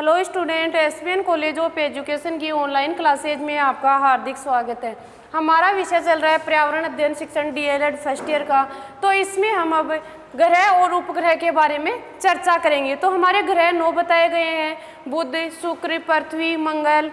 Hello student, ESPN college of education की online classes में आपका हार्दिक स्वागत है। हमारा विषय चल रहा है पर्यावरण अध्ययन शिक्षण डीएलएड फर्स्ट ईयर का। तो इसमें हम अब ग्रह और उपग्रह के बारे में चर्चा करेंगे। तो हमारे ग्रह 9 बताए गए हैं, बुध, शुक्र, पृथ्वी, मंगल,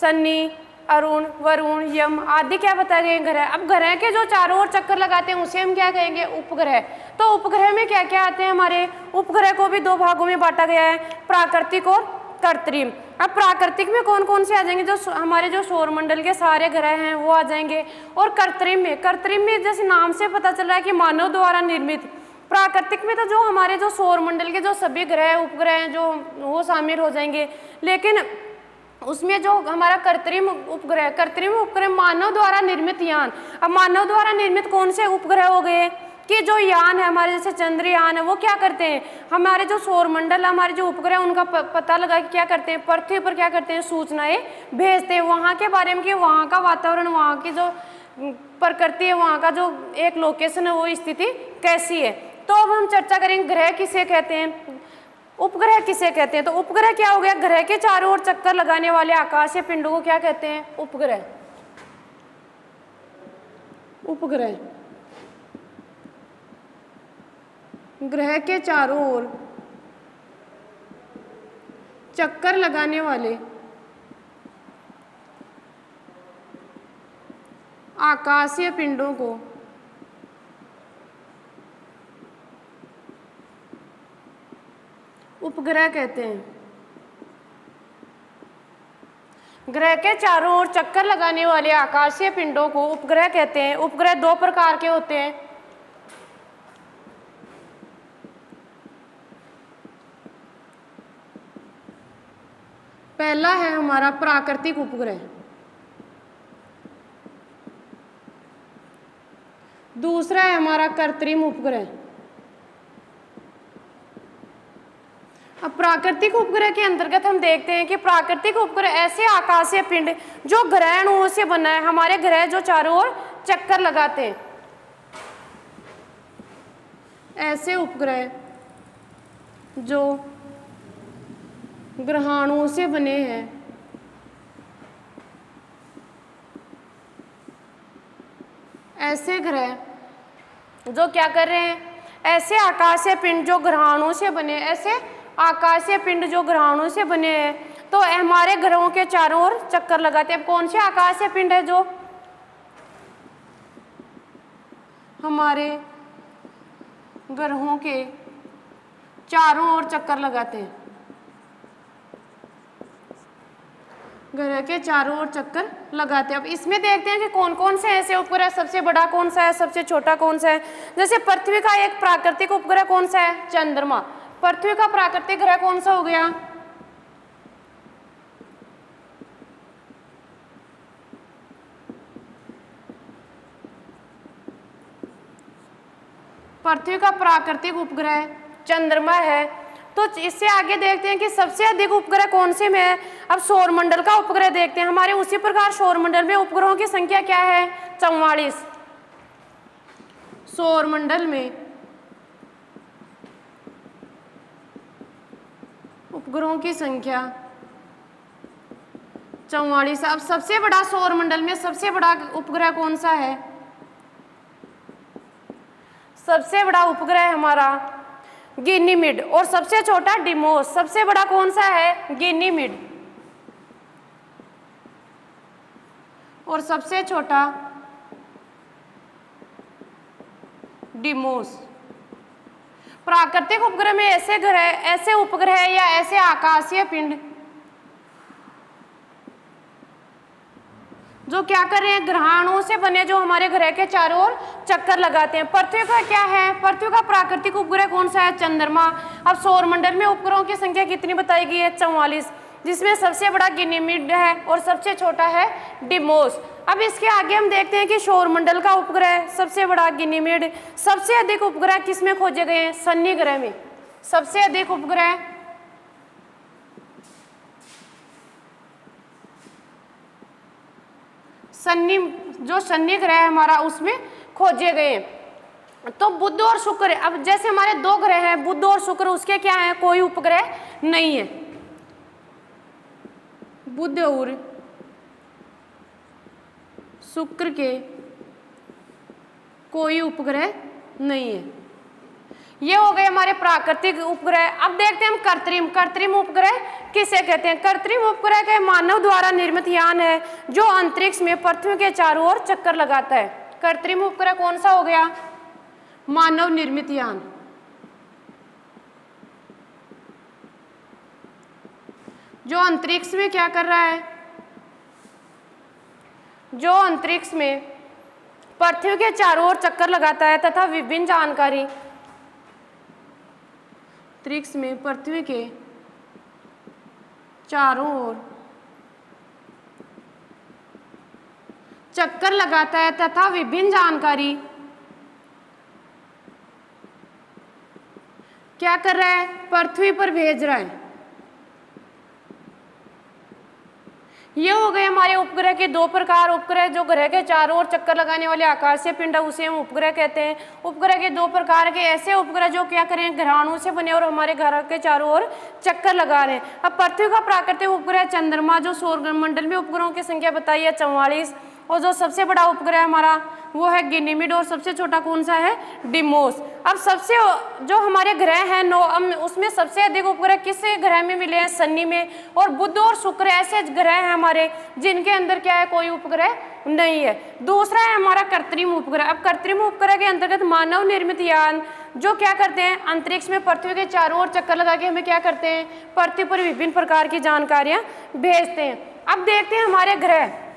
शनि, अरुण, वरुण, यम आदि क्या बताए गए ग्रह। अब ग्रह के जो चारों ओर चक्कर लगाते हैं उसे हम क्या कहेंगे, उपग्रह। तो उपग्रह में क्या क्या आते हैं, हमारे उपग्रह को भी 2 भागों में बांटा गया है, प्राकृतिक और कृत्रिम। अब प्राकृतिक में कौन कौन से आ जाएंगे, जो हमारे जो सौरमंडल के सारे ग्रह हैं वो आ जाएंगे। और कृत्रिम में जैसे नाम से पता चल रहा है कि मानव द्वारा निर्मित। प्राकृतिक में तो जो हमारे जो सौरमंडल के जो सभी ग्रह उपग्रह हैं जो वो शामिल हो जाएंगे। लेकिन उसमें जो हमारा कृत्रिम उपग्रह मानव द्वारा निर्मित यान। अब मानव द्वारा निर्मित कौन से उपग्रह हो गए कि जो यान है हमारे, जैसे चंद्रयान है, वो क्या करते हैं, हमारे जो सौरमंडल हमारे जो उपग्रह उनका पता लगा कि क्या करते हैं, पृथ्वी पर क्या करते हैं, सूचनाएं भेजते हैं वहाँ के बारे में कि वहाँ का वातावरण, वहाँ की जो प्रकृति है, वहाँ का जो एक लोकेशन है वो स्थिति कैसी है। तो अब हम चर्चा करेंगे ग्रह किसे कहते हैं, उपग्रह किसे कहते हैं। तो उपग्रह क्या हो गया, ग्रह के चारों ओर चक्कर लगाने वाले आकाशीय पिंडों को क्या कहते हैं, उपग्रह। उपग्रह ग्रह के चारों ओर चक्कर लगाने वाले आकाशीय पिंडों को उपग्रह कहते हैं। ग्रह के चारों ओर चक्कर लगाने वाले आकाशीय पिंडों को उपग्रह कहते हैं। उपग्रह 2 प्रकार के होते हैं। पहला है हमारा प्राकृतिक उपग्रह, दूसरा है हमारा कृत्रिम उपग्रह। अब प्राकृतिक उपग्रह के अंतर्गत हम देखते हैं कि प्राकृतिक उपग्रह ऐसे आकाशीय पिंड जो ग्रहणों से बना है, हमारे ग्रह जो चारों ओर चक्कर लगाते हैं, ऐसे उपग्रह जो ग्रहाणुओं से बने हैं, ऐसे ग्रह जो क्या कर रहे हैं, ऐसे आकाशीय पिंड जो ग्रहाणुओं से बने, ऐसे आकाशीय पिंड जो ग्रहाणुओं से बने हैं, तो हमारे ग्रहों के चारों ओर चक्कर लगाते हैं। अब कौन से आकाशीय पिंड है जो हमारे ग्रहों के चारों ओर चक्कर लगाते हैं, ग्रह के चारों ओर चक्कर लगाते हैं। अब इसमें देखते हैं कि कौन कौन से ऐसे उपग्रह, सबसे बड़ा कौन सा है, सबसे छोटा कौन सा है। जैसे पृथ्वी का एक प्राकृतिक उपग्रह कौन सा है, चंद्रमा। पृथ्वी का प्राकृतिक ग्रह कौन सा हो गया, पृथ्वी का प्राकृतिक उपग्रह चंद्रमा है। तो इससे आगे देखते हैं कि सबसे अधिक उपग्रह कौन से में है। अब सौरमंडल का उपग्रह देखते हैं हमारे। उसी प्रकार सौरमंडल में उपग्रहों की संख्या क्या है, 44। सौरमंडल में उपग्रहों की संख्या 44। अब सबसे बड़ा सौरमंडल में सबसे बड़ा उपग्रह कौन सा है, सबसे बड़ा उपग्रह हमारा गैनीमेड और सबसे छोटा डिमोस। सबसे बड़ा कौन सा है, गैनीमेड, और सबसे छोटा डिमोस। प्राकृतिक उपग्रह में ऐसे ग्रह, ऐसे उपग्रह या ऐसे आकाशीय पिंड जो क्या कर रहे हैं, ग्रहाणुओं से बने, जो हमारे ग्रह के चारों ओर चक्कर लगाते हैं। पृथ्वी का क्या है, पृथ्वी का प्राकृतिक उपग्रह कौन सा है, चंद्रमा। अब सौरमंडल में उपग्रहों की संख्या कितनी बताई गई है, 44, जिसमें सबसे बड़ा गैनीमेड है और सबसे छोटा है डिमोस। अब इसके आगे हम देखते हैं कि सौरमंडल का उपग्रह सबसे बड़ा गैनीमेड। सबसे अधिक उपग्रह किसमें खोजे गए हैं, शनि ग्रह में। सबसे अधिक उपग्रह शनि, जो शनि ग्रह है हमारा, उसमें खोजे गए। तो बुध और शुक्र, अब जैसे हमारे 2 ग्रह हैं बुध और शुक्र, उसके क्या है, कोई उपग्रह नहीं है। बुध और शुक्र के कोई उपग्रह नहीं है। ये हो गए हमारे प्राकृतिक उपग्रह। अब देखते हैं हम कृत्रिम। कृत्रिम उपग्रह किसे कहते हैं? कृत्रिम उपग्रह के मानव द्वारा निर्मित यान है जो अंतरिक्ष में पृथ्वी के चारों ओर चक्कर लगाता है। कृत्रिम उपग्रह कौन सा हो गया? मानव निर्मित यान। जो अंतरिक्ष में क्या कर रहा है? जो अंतरिक्ष में पृथ्वी के चारों ओर चक्कर लगाता है तथा विभिन्न जानकारी अंतरिक्ष में पृथ्वी के चारों ओर चक्कर लगाता है तथा विभिन्न जानकारी क्या कर रहा है? पृथ्वी पर भेज रहा है। ये हो गए हमारे उपग्रह के दो प्रकार। उपग्रह जो ग्रह के चारों ओर चक्कर लगाने वाले आकाशीय पिंड है उसे हम उपग्रह कहते हैं। उपग्रह के दो प्रकार के ऐसे उपग्रह जो क्या करें? ग्रहाणुओं से बने और हमारे ग्रह के चारों ओर चक्कर लगा रहे हैं। अब पृथ्वी का प्राकृतिक उपग्रह चंद्रमा, जो सौर मंडल में उपग्रहों की संख्या बताई है 44, और जो सबसे बड़ा उपग्रह हमारा वो है गैनीमेड, और सबसे छोटा कौन सा है? डिमोस। अब सबसे जो हमारे ग्रह हैं 9, उसमें सबसे अधिक उपग्रह किस ग्रह में मिले हैं? शनि में। और बुध और शुक्र ऐसे ग्रह हैं हमारे जिनके अंदर क्या है? कोई उपग्रह नहीं है। दूसरा है हमारा कृत्रिम उपग्रह। अब कृत्रिम उपग्रह के अंतर्गत मानव निर्मित यान जो क्या करते हैं? अंतरिक्ष में पृथ्वी के चारों ओर चक्कर लगा के हमें क्या करते हैं? पृथ्वी पर विभिन्न प्रकार की जानकारियां भेजते हैं। अब देखते हैं हमारे ग्रह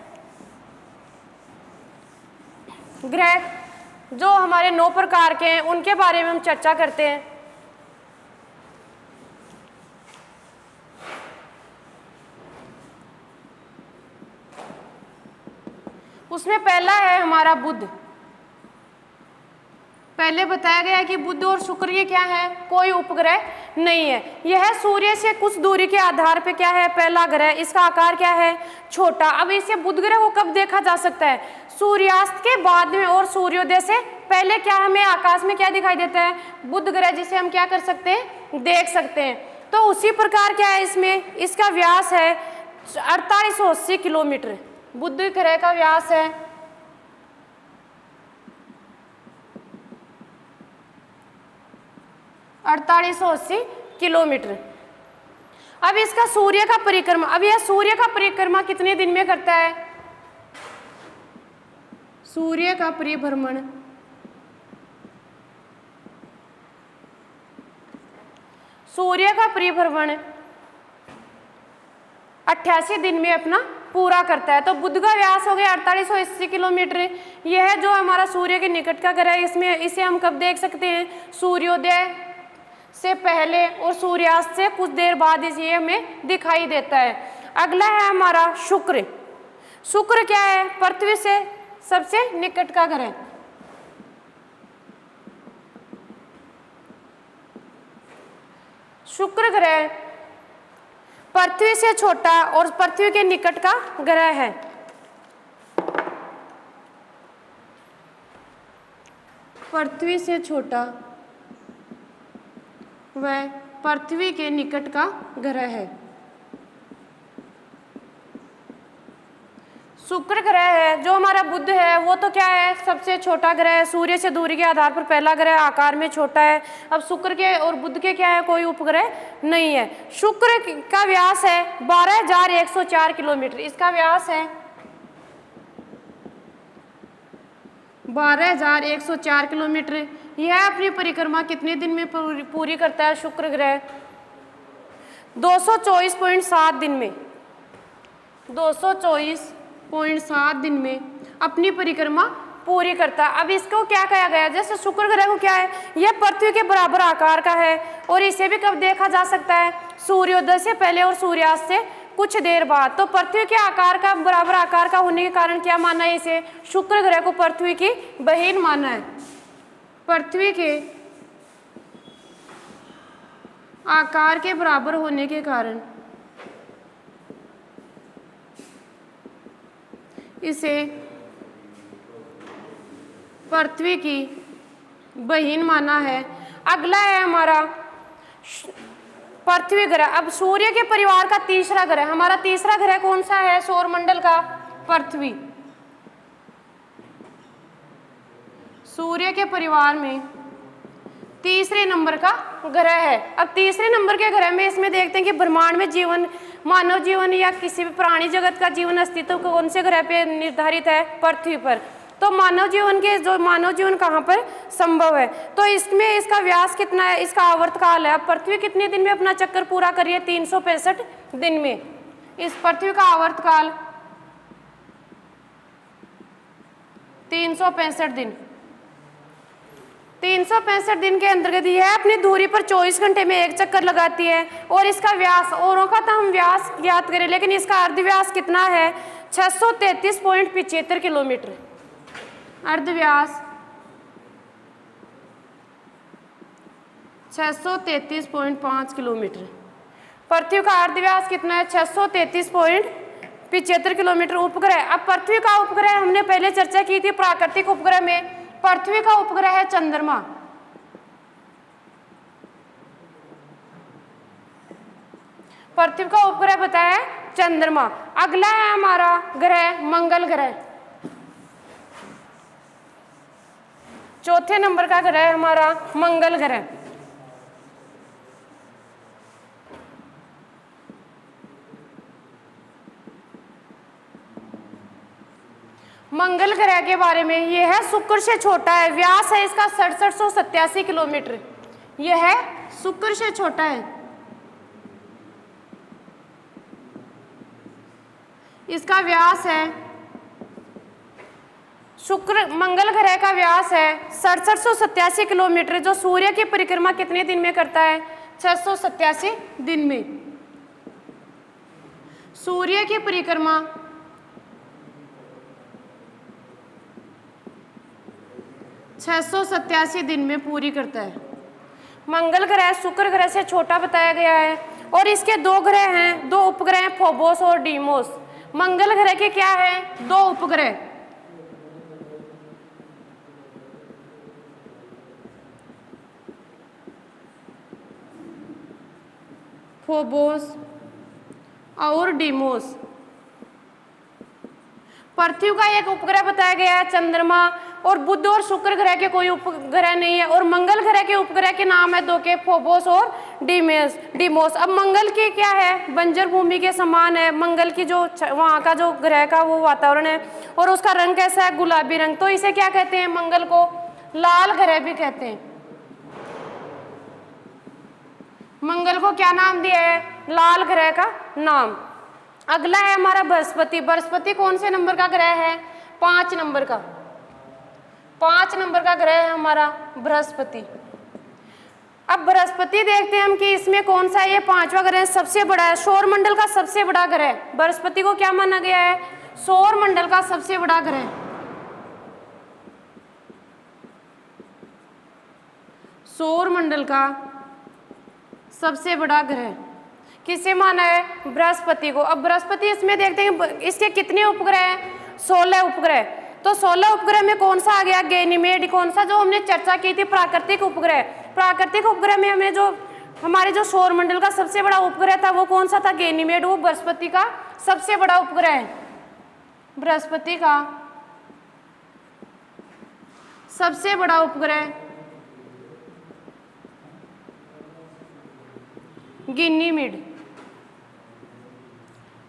जो हमारे 9 प्रकार के हैं उनके बारे में हम चर्चा करते हैं। उसमें पहला है हमारा बुध। पहले बताया गया है कि बुध और शुक्र ये क्या है? कोई उपग्रह नहीं है। यह सूर्य से कुछ दूरी के आधार पे क्या है? पहला ग्रह। इसका आकार क्या है? छोटा। अब इसे बुध ग्रह को कब देखा जा सकता है? सूर्यास्त के बाद में और सूर्योदय से पहले क्या हमें आकाश में क्या दिखाई देता है? बुध ग्रह, जिसे हम क्या कर सकते हैं? देख सकते हैं। तो उसी प्रकार क्या है इसमें? इसका व्यास है 4880 किलोमीटर। बुध ग्रह का व्यास है 4880 किलोमीटर। अब इसका सूर्य का परिक्रमा, अब यह सूर्य का परिक्रमा कितने दिन में करता है? सूर्य का परिभ्रमण 88 दिन में अपना पूरा करता है। तो बुध का व्यास हो गया 4880 किलोमीटर। यह जो हमारा सूर्य के निकट का ग्रह है, इसमें इसे हम कब देख सकते हैं? सूर्योदय से पहले और सूर्यास्त से कुछ देर बाद ये हमें दिखाई देता है। अगला है हमारा शुक्र। शुक्र क्या है? पृथ्वी से सबसे निकट का ग्रह। शुक्र ग्रह पृथ्वी से छोटा और पृथ्वी के निकट का ग्रह है। पृथ्वी से छोटा वह पृथ्वी के निकट का ग्रह है। शुक्र ग्रह है। जो हमारा बुध है वो तो क्या है? सबसे छोटा ग्रह है। सूर्य से दूरी के आधार पर पहला ग्रह, आकार में छोटा है। अब शुक्र के और बुध के क्या है? कोई उपग्रह नहीं है। शुक्र का व्यास है 12104 किलोमीटर। इसका व्यास है 12104 किलोमीटर। यह अपनी परिक्रमा कितने दिन में पूरी करता है? शुक्र ग्रह 224.7 दिन में, 224.7 दिन में अपनी परिक्रमा पूरी करता है। अब इसको क्या कहा गया? जैसे शुक्र ग्रह को क्या है? यह पृथ्वी के बराबर आकार का है और इसे भी कब देखा जा सकता है? सूर्योदय से पहले और सूर्यास्त से कुछ देर बाद। तो पृथ्वी के आकार का बराबर आकार का होने के कारण क्या माना है इसे? शुक्र ग्रह को पृथ्वी की बहिन माना है। पृथ्वी के आकार के बराबर होने के कारण इसे पृथ्वी की बहिन माना है। अगला है हमारा पृथ्वी ग्रह। अब सूर्य के परिवार का तीसरा ग्रह, हमारा तीसरा ग्रह कौन सा है सौरमंडल का? पृथ्वी। सूर्य के परिवार में तीसरे नंबर का ग्रह है। अब तीसरे नंबर के ग्रह में इसमें देखते हैं कि ब्रह्मांड में जीवन, मानव जीवन या किसी भी प्राणी जगत का जीवन अस्तित्व कौन से ग्रह पे निर्धारित है? पृथ्वी पर। तो मानव जीवन कहाँ पर संभव है? तो इसमें इसका व्यास कितना है, इसका आवर्तकाल है। अब पृथ्वी कितने दिन में अपना चक्कर पूरा कर रही है? 365 दिन में। इस पृथ्वी का आवर्तकाल 365 दिन। 365 दिन के अंतर्गत यह अपनी दूरी पर 24 घंटे में एक चक्कर लगाती है। और इसका व्यास, औरों का तो हम व्यास ज्ञात करें, लेकिन इसका अर्धव्यास कितना है? 633.75 किलोमीटर। अर्धव्यास 633.5 किलोमीटर। पृथ्वी का अर्धव्यास कितना है? 633.75 किलोमीटर। उपग्रह, अब पृथ्वी का उपग्रह हमने पहले चर्चा की थी प्राकृतिक उपग्रह में। पृथ्वी का उपग्रह है चंद्रमा। पृथ्वी का उपग्रह बताया चंद्रमा। अगला है हमारा ग्रह मंगल ग्रह। चौथे नंबर का ग्रह है हमारा मंगल ग्रह। मंगल ग्रह के बारे में, यह है शुक्र से छोटा है, व्यास है इसका 6787 किलोमीटर। यह है शुक्र से छोटा है, इसका व्यास है, शुक्र मंगल ग्रह का व्यास है 6787 किलोमीटर, जो सूर्य की परिक्रमा कितने दिन में करता है? 687 दिन में। सूर्य की परिक्रमा 687 दिन में पूरी करता है। मंगल ग्रह शुक्र ग्रह से छोटा बताया गया है। और इसके दो ग्रह हैं, दो उपग्रह हैं, फोबोस और डीमोस। मंगल ग्रह के क्या है? दो उपग्रह, फोबोस और डीमोस। पृथ्वी का एक उपग्रह बताया गया है चंद्रमा, और बुध और शुक्र ग्रह के कोई उपग्रह नहीं है। और मंगल ग्रह के उपग्रह के नाम है दो के, फोबोस और डीमोस। अब मंगल की क्या है? बंजर भूमि के समान है। मंगल की जो वहाँ का जो ग्रह का वो वातावरण है, और उसका रंग कैसा है? गुलाबी रंग। तो इसे क्या कहते हैं? मंगल को लाल ग्रह भी कहते हैं। मंगल को क्या नाम दिया है? लाल ग्रह का नाम। अगला है हमारा बृहस्पति। बृहस्पति कौन से नंबर का ग्रह है? 5 नंबर का। 5 नंबर का ग्रह है हमारा बृहस्पति। अब बृहस्पति देखते हैं हम कि इसमें कौन सा ये 5वां ग्रह सबसे बड़ा है, सौरमंडल का सबसे बड़ा ग्रह। बृहस्पति को क्या माना गया है? सौरमंडल का सबसे बड़ा ग्रह। सौरमंडल का सबसे बड़ा ग्रह किसे माना है? बृहस्पति को। अब बृहस्पति इसमें देखते हैं इसके कितने उपग्रह हैं? 16 उपग्रह। तो 16 उपग्रह में कौन सा आ गया? गैनीमेड। कौन सा? जो हमने चर्चा की थी प्राकृतिक उपग्रह। प्राकृतिक उपग्रह में हमने जो हमारे जो सौरमंडल का सबसे बड़ा उपग्रह था वो कौन सा था? गैनीमेड। वो बृहस्पति का सबसे बड़ा उपग्रह है। बृहस्पति का सबसे बड़ा उपग्रह गैनीमेड।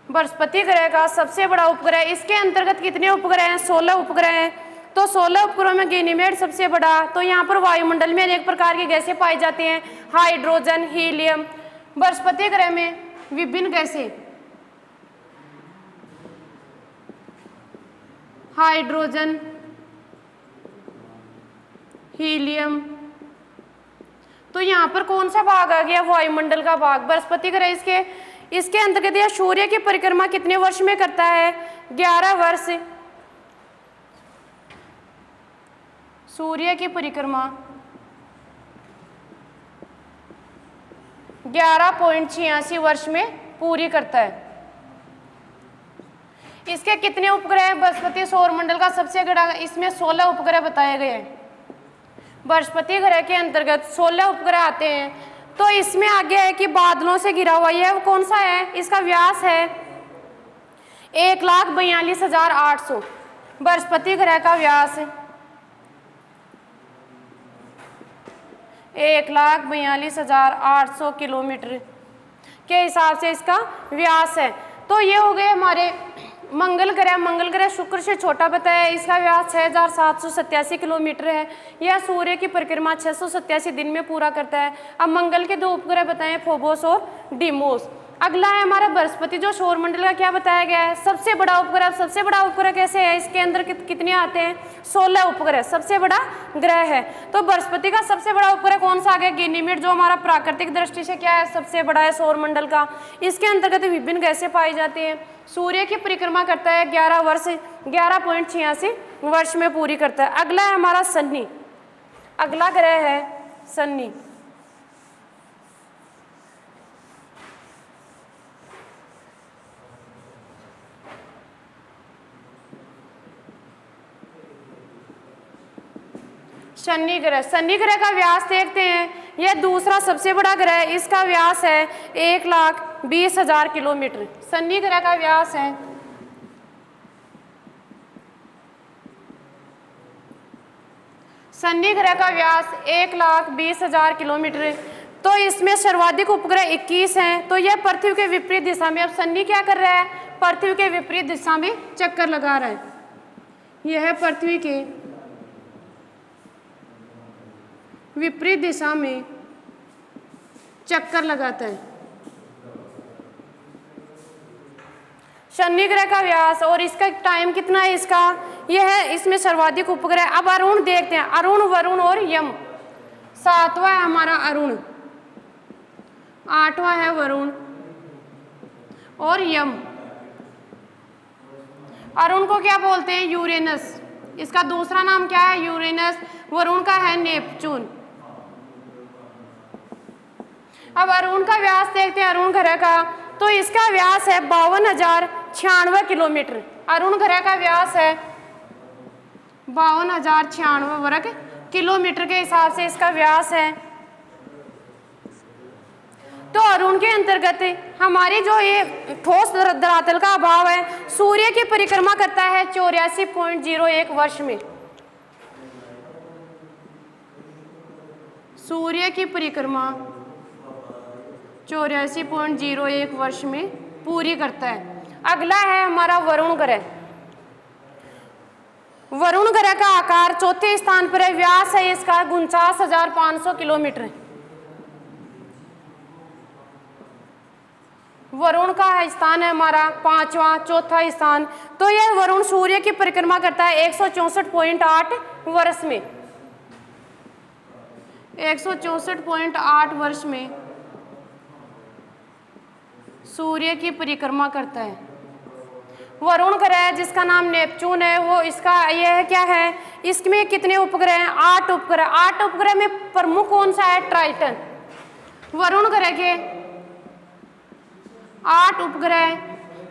बृहस्पति ग्रह का सबसे बड़ा उपग्रह। इसके अंतर्गत कितने उपग्रह हैं? 16 उपग्रह हैं। तो 16 उपग्रहों में गैनीमेड सबसे बड़ा। तो यहाँ पर वायुमंडल में अनेक प्रकार की गैसें पाई जाती हैं, हाइड्रोजन, हीलियम। बृहस्पति ग्रह में विभिन्न गैसें, हाइड्रोजन, हीलियम। तो यहाँ पर कौन सा भाग आ गया? वायुमंडल का भाग। बृहस्पति ग्रह इसके अंतर्गत यह सूर्य की परिक्रमा कितने वर्ष में करता है? 11 वर्ष। सूर्य की परिक्रमा 11.86 वर्ष में पूरी करता है। इसके कितने उपग्रह हैं? बृहस्पति सौरमंडल का सबसे बड़ा, इसमें 16 उपग्रह बताए गए हैं। बृहस्पति ग्रह के अंतर्गत 16 उपग्रह आते हैं। तो इसमें आगे है कि बादलों से घिरा हुआ यह कौन सा है, इसका व्यास है 1,42,800। बृहस्पति ग्रह का व्यास 1,42,800 किलोमीटर के हिसाब से इसका व्यास है। तो ये हो गए हमारे मंगल ग्रह। मंगल ग्रह शुक्र से छोटा बताया, इसका व्यास 6,787 किलोमीटर है। यह सूर्य की परिक्रमा 687 दिन में पूरा करता है। अब मंगल के दो उपग्रह बताएं, फोबोस और डीमोस। अगला है हमारा बृहस्पति, जो सौरमंडल का क्या बताया गया है, सबसे बड़ा उपग्रह। सबसे बड़ा उपग्रह कैसे है, इसके अंदर कितने आते हैं, 16 उपग्रह, सबसे बड़ा ग्रह है। तो बृहस्पति का सबसे बड़ा उपग्रह कौन सा आ गया, गैनीमेड, जो हमारा प्राकृतिक दृष्टि से क्या है, सबसे बड़ा है सौरमंडल का। इसके अंतर्गत विभिन्न गैसें पाई जाती हैं। सूर्य की परिक्रमा करता है 11.86 वर्ष में पूरी करता है। अगला है हमारा शनि। अगला ग्रह है शनि। शनि ग्रह। शनि ग्रह का व्यास देखते हैं, यह दूसरा सबसे बड़ा ग्रह है। इसका व्यास है 1,20,000 किलोमीटर। शनि ग्रह का व्यास है शनि ग्रह का व्यास 1,20,000 किलोमीटर। तो इसमें सर्वाधिक उपग्रह 21 हैं। तो यह पृथ्वी के विपरीत दिशा में, अब शनि क्या कर रहा है, पृथ्वी के विपरीत दिशा में चक्कर लगा रहा है। यह पृथ्वी के विपरीत दिशा में चक्कर लगाता है। शनि ग्रह का व्यास और इसका टाइम कितना है, इसका यह है, इसमें सर्वाधिक उपग्रह। अब अरुण देखते हैं, अरुण, वरुण और यम। 7वां है हमारा अरुण, 8वां है वरुण और यम। अरुण को क्या बोलते हैं, यूरेनस। इसका दूसरा नाम क्या है, यूरेनस। वरुण का है नेपच्यून। अब अरुण का व्यास देखते हैं, अरुण ग्रह का। तो इसका व्यास है 52,096 किलोमीटर। अरुण ग्रह का व्यास है 52,096 वर्ग किलोमीटर के हिसाब से इसका व्यास है। तो अरुण के अंतर्गत हमारी जो ये ठोस धरातल का अभाव है, सूर्य की परिक्रमा करता है 84.01 वर्ष में। सूर्य की परिक्रमा 84.01 वर्ष में पूरी करता है। अगला है हमारा वरुण ग्रह। वरुण ग्रह का आकार चौथे स्थान पर है। व्यास है इसका 49,500 किलोमीटर। वरुण का स्थान है हमारा 5वां, चौथा स्थान। तो यह वरुण सूर्य की परिक्रमा करता है 164.8 वर्ष में। 164.8 वर्ष में सूर्य की परिक्रमा करता है। वरुण ग्रह जिसका नाम नेपच्यून है, वो इसका यह क्या है, इसमें कितने उपग्रह हैं, 8 उपग्रह। 8 उपग्रह में प्रमुख कौन सा है, ट्राइटन। वरुण ग्रह के 8 उपग्रह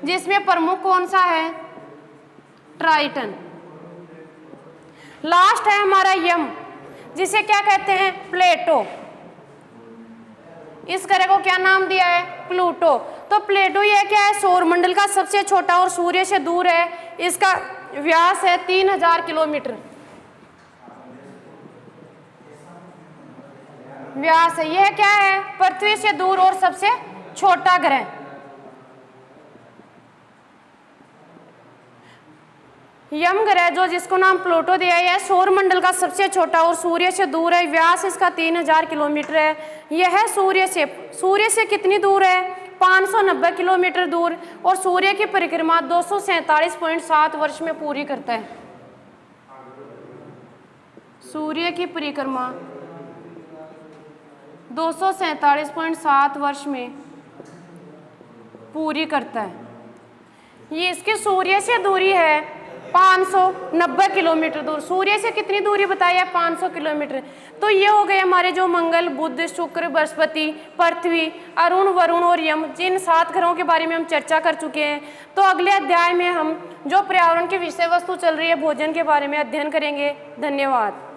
जिसमें प्रमुख कौन सा है, ट्राइटन। लास्ट है हमारा यम, जिसे क्या कहते हैं, प्लेटो। इस ग्रह को क्या नाम दिया है, प्लूटो। तो प्लेटो यह क्या है, सौरमंडल का सबसे छोटा और सूर्य से दूर है। इसका व्यास है 3,000 किलोमीटर। व्यास है, यह क्या है, पृथ्वी से दूर और सबसे छोटा ग्रह। यम ग्रह जो जिसको नाम प्लूटो दिया है, सौरमंडल का सबसे छोटा और सूर्य से दूर है। व्यास इसका 3,000 किलोमीटर है। यह सूर्य से कितनी दूर है, 590 किलोमीटर दूर। और सूर्य की परिक्रमा 247.7 वर्ष में पूरी करता है। सूर्य की परिक्रमा 247.7 वर्ष में पूरी करता है। ये इसकी सूर्य से दूरी है 590 किलोमीटर दूर। सूर्य से कितनी दूरी बताई है, 500 किलोमीटर। तो ये हो गए हमारे जो मंगल, बुध, शुक्र, बृहस्पति, पृथ्वी, अरुण, वरुण और यम, जिन 7 ग्रहों के बारे में हम चर्चा कर चुके हैं। तो अगले अध्याय में हम जो पर्यावरण की विषय वस्तु चल रही है, भोजन के बारे में अध्ययन करेंगे। धन्यवाद।